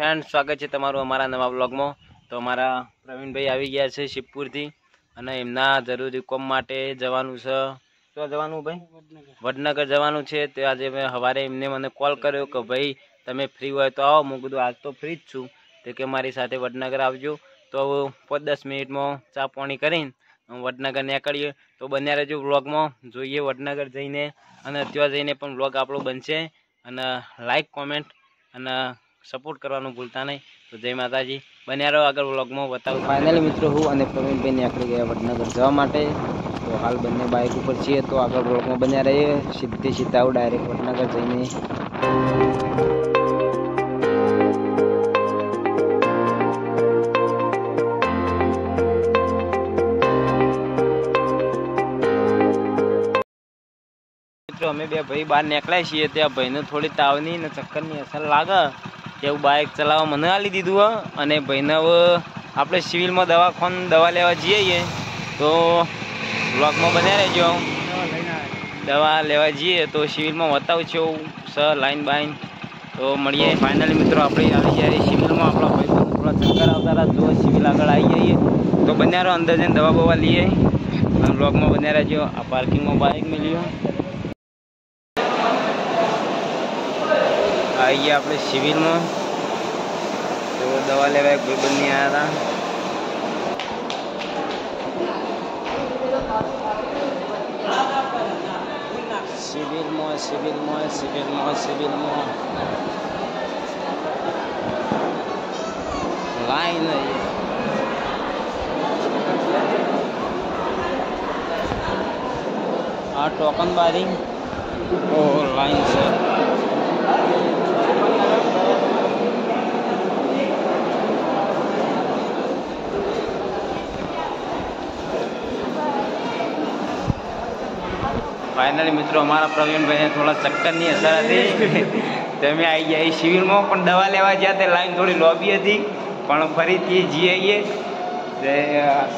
Friend, સ્વાગત છે તમારું અમારા નવા વ્લોગમાં। તો અમારા પ્રવીણભાઈ આવી ગયા છે શિવપુરથી અને એમના જરૂરી કામ માટે જવાનું છે। તો જવાનું ભાઈ વડનગર જવાનું છે। તો આજે મેં સવારે એમને મને કોલ કર્યો કે ભાઈ તમે ફ્રી હોય તો આવો। હું કીધું આજ તો ફ્રી જ છું, તો કે મારી સાથે વડનગર આવજો। તો 5-10 મિનિટમાં ચા પાણી કરીને વડનગર નીકળીએ। તો બન્યા રહેજો વ્લોગમાં, જોઈએ વડનગર જઈને અને ત્યાં જઈને પણ વ્લોગ આપણો બનશે। અને લાઈક કોમેન્ટ અને સપોર્ટ કરવાનું ભૂલતા નહીં। તો જય માતાજી, બન્યા રહો આગળ વ્લોગમાં બતાવું। ફાઇનલી મિત્રો હું અને પ્રવીણભાઈ નીકળી ગયા વડનગર જવા માટે। તો હાલ બંને બાઇક ઉપર છીએ, તો આગળ વ્લોગમાં બન્યા રહીએ। સીધા આવું ડાયરેક્ટ વડનગર જઈને અમે બે ભાઈ બહાર નીકળ્યા છીએ। ત્યાં ભાઈને થોડી તાવની ને ચક્કરની અસર લાગે એવું બાઇક ચલાવવા મને આલી દીધું અને ભાઈને હવે આપણે સિવિલમાં દવા લેવા જઈએ। તો બ્લોગમાં બન્યા રહેજો। દવા લેવા જઈએ તો સિવિલમાં બતાવું છું સર લાઈન બાઈન તો મળીએ। ફાઇનલી મિત્રો આપણે આવી જઈએ સિવિલમાં। આપણા ભાઈ થોડા ચક્કર આવતા હતા, જો સિવિલ આગળ આવી જઈએ તો બન્યા રહો, અંદર જઈને દવા બવા લઈએ અને બ્લોગમાં બન્યા રહેજો। આ પાર્કિંગમાં બાઇક મળ્યું आइए अपने सिविल में। तो दवा लेवा एक भाई बन नहीं आया था। सिविल में लाइन है आ टोकन बारी ओ लाइन से फाइनली मित्रों हमारा प्रवीण भाई ने थोड़ा चक्कर नहीं असर थी तो मैं आई गया सिविल में। पण दवा लेवा जाते लाइन थोड़ी लॉबी थी, पण फरीथी जी आईए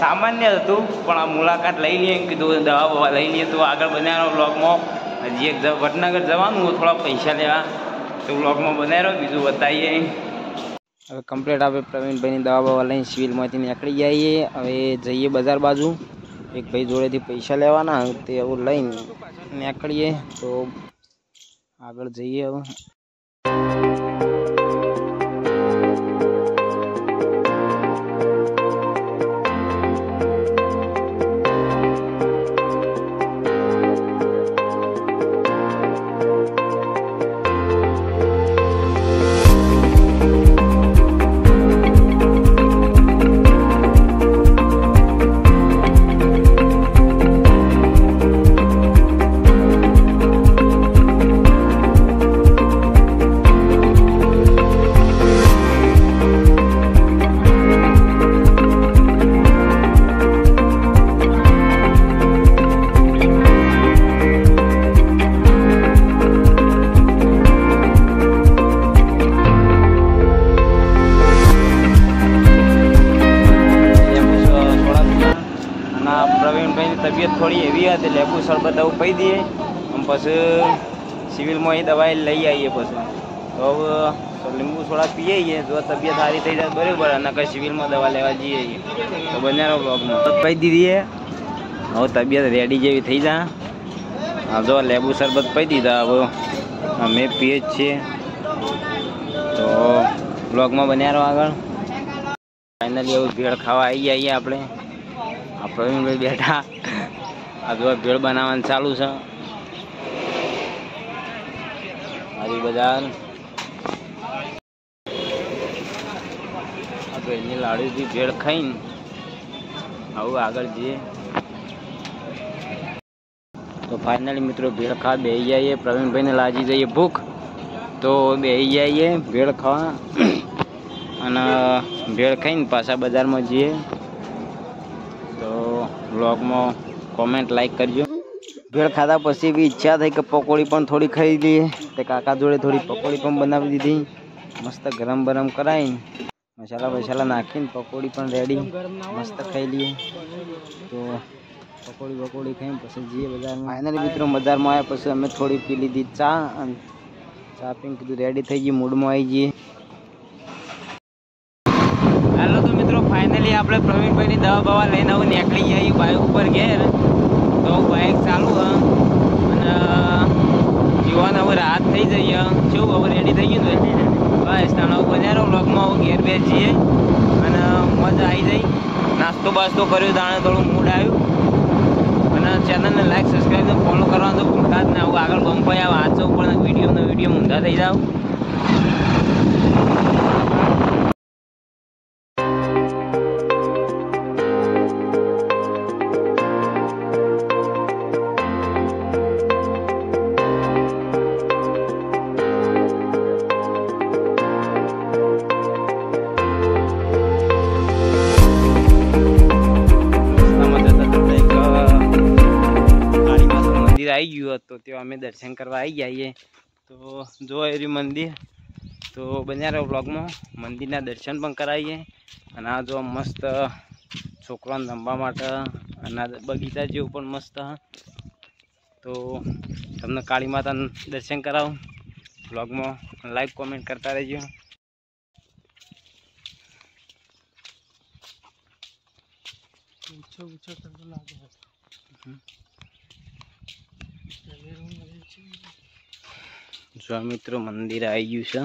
सामान्य हतुं, पण आ मुलाकात लई लीए कीधुं दवा बवा लई लीए। तो आगळ बन्या रहो ब्लॉग में। हजी एक वडनगर जवानुं थोड़ा पैसा लेवा, तो ब्लॉग में बन्या रहो, बीजुं बताईए। हवे कम्प्लीट आप प्रवीण भाई दवा बवा लईने सिविल में निकली जाइए। हवे जईए बजार बाजू, एक भाई जोड़े थी पैसा लेवाना ते एवुं लईने निकळीए। तो आगळ जईए। हवे तबियत थोड़ी एवी है तो लेबू शरबत आવું પી દઈએ અને પછી સિવિલમાં એ દવા લઈ આવીએ। પછી તો લીંબુ સોડા પીએ, જો તબિયત સારી થઈ જાય બરાબર, અને કઈ સિવિલમાં દવા લેવા જઈએ। તો બન્યા બ્લોગમાં પી દીધી, હવે તબિયત રેડી જેવી થઈ જાય। હા જો લેબુ શરબત પી દીધા, હવે અમે પીએ જ છીએ। તો બ્લોગમાં બન્યા રહો આગળ। ફાઇનલી એવું ભેળ ખાવા આવી જઈએ આપણે। આ પ્રવીણભાઈ બેઠા, આ જો ભેળ બનાવવાનું ચાલુ છે। મારી બજાર આ ભેળની લાડુથી ભેળ ખાઈને આવું આગળ જઈએ। તો ફાઇનલી મિત્રો ભેળ ખાવા બેસી જઈએ। પ્રવીણભાઈને લાગી જઈએ ભૂખ, તો બેસી જઈએ ભેળ ખાવા અને ભેળ ખાઈને પાછા બજારમાં જઈએ। तो ब्लॉग में कॉमेंट लाइक करजो। भेड़ खाधा पछी भी इच्छा थी कि पकोड़ी पण थोड़ी खाई लीए, तो काका जोड़े थोड़ी पकोड़ी पण बनावी दीधी। मस्त गरम गरम कराई मसाला वसाला नाखीने पकोड़ी पण रेडी मस्त खाई लिए। तो पकोड़ी बकोड़ी खाई पछी जीए बजार में। फाइनली मित्रों बजार में आया पछी अमे थोड़ी पी लीधी चा, चा पीने कीधुं रेडी थई गई, मूड में आई जाइए। હાલો તો મિત્રો ફાઇનલી આપણે પ્રવીણભાઈની દવા બવા લઈને હવે નીકળી જઈએ બાઇક ઉપર ઘેર. તો બાઇક ચાલુ અને યુવાન હવે રાત થઈ જઈએ કેવું હવે રેડી થઈ ગયું ને બસ તાણ બજારો બ્લોગમાં હવે ઘેર બેસ જઈએ અને મજા આવી જાય. નાસ્તો બાસ્તો કર્યો તાણે થોડું મૂડ આવ્યું અને ચેનલને લાઈક સબસ્ક્રાઈબ ને ફોલો કરવાનું તો ભૂલતા જ ને. આવું આગળ બંપાઈ આવે વાંચો પણ વિડીયો ઊંધા થઈ જાવ. આવી ગયું તો ત્યાં અમે દર્શન કરવા આવી જઈએ. તો જો એ મંદિર તો બન્યા રહો બ્લોગમાં. મંદિરના દર્શન પણ કરાવીએ અને આ જો મસ્ત છોકરાને રમવા માટે અને બગીચા જેવું પણ મસ્ત. તો તમને કાળી માતાના દર્શન કરાવું. બ્લોગમાં લાઈક કોમેન્ટ કરતા રહેજો. જો મિત્રો મંદિર આવી ગયું છે.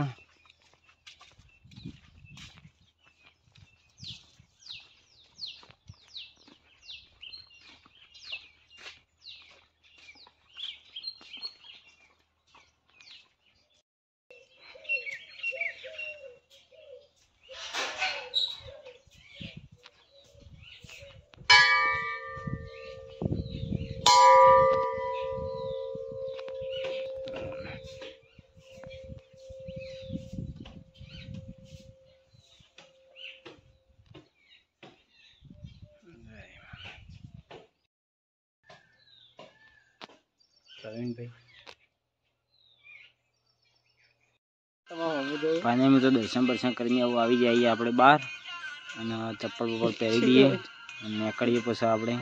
ફાઇનલી તો દર્શન કરીને આવું આવી જઈએ આપણે બહાર અને ચપ્પલ બપ્પલ પહેરી દઈએ અને નીકળીએ પછી આપણે.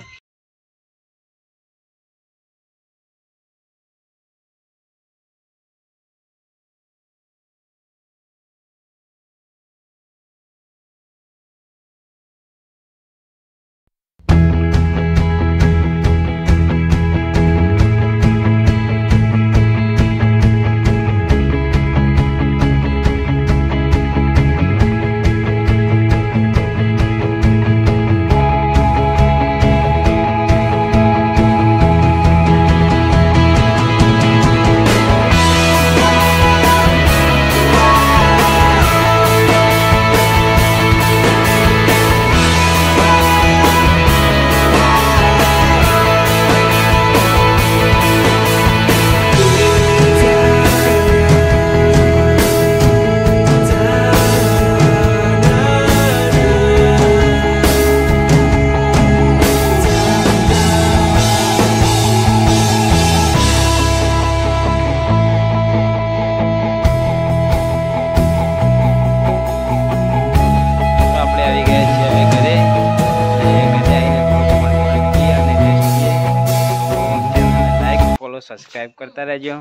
સબસ્ક્રાઇબ કરતા રહેજો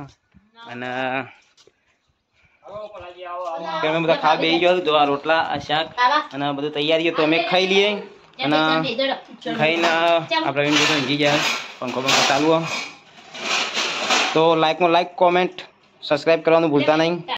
અને અમે બધા ખાવા બેસી ગયો. જો આ રોટલા આ શાક અને બધું તૈયારી તો અમે ખાઈ લઈએ અને ખાઈને આપણે ઊંઘી જાય. પંખો ચાલુ તો લાઈક કોમેન્ટ સબસ્ક્રાઇબ કરવાનું ભૂલતા નહીં.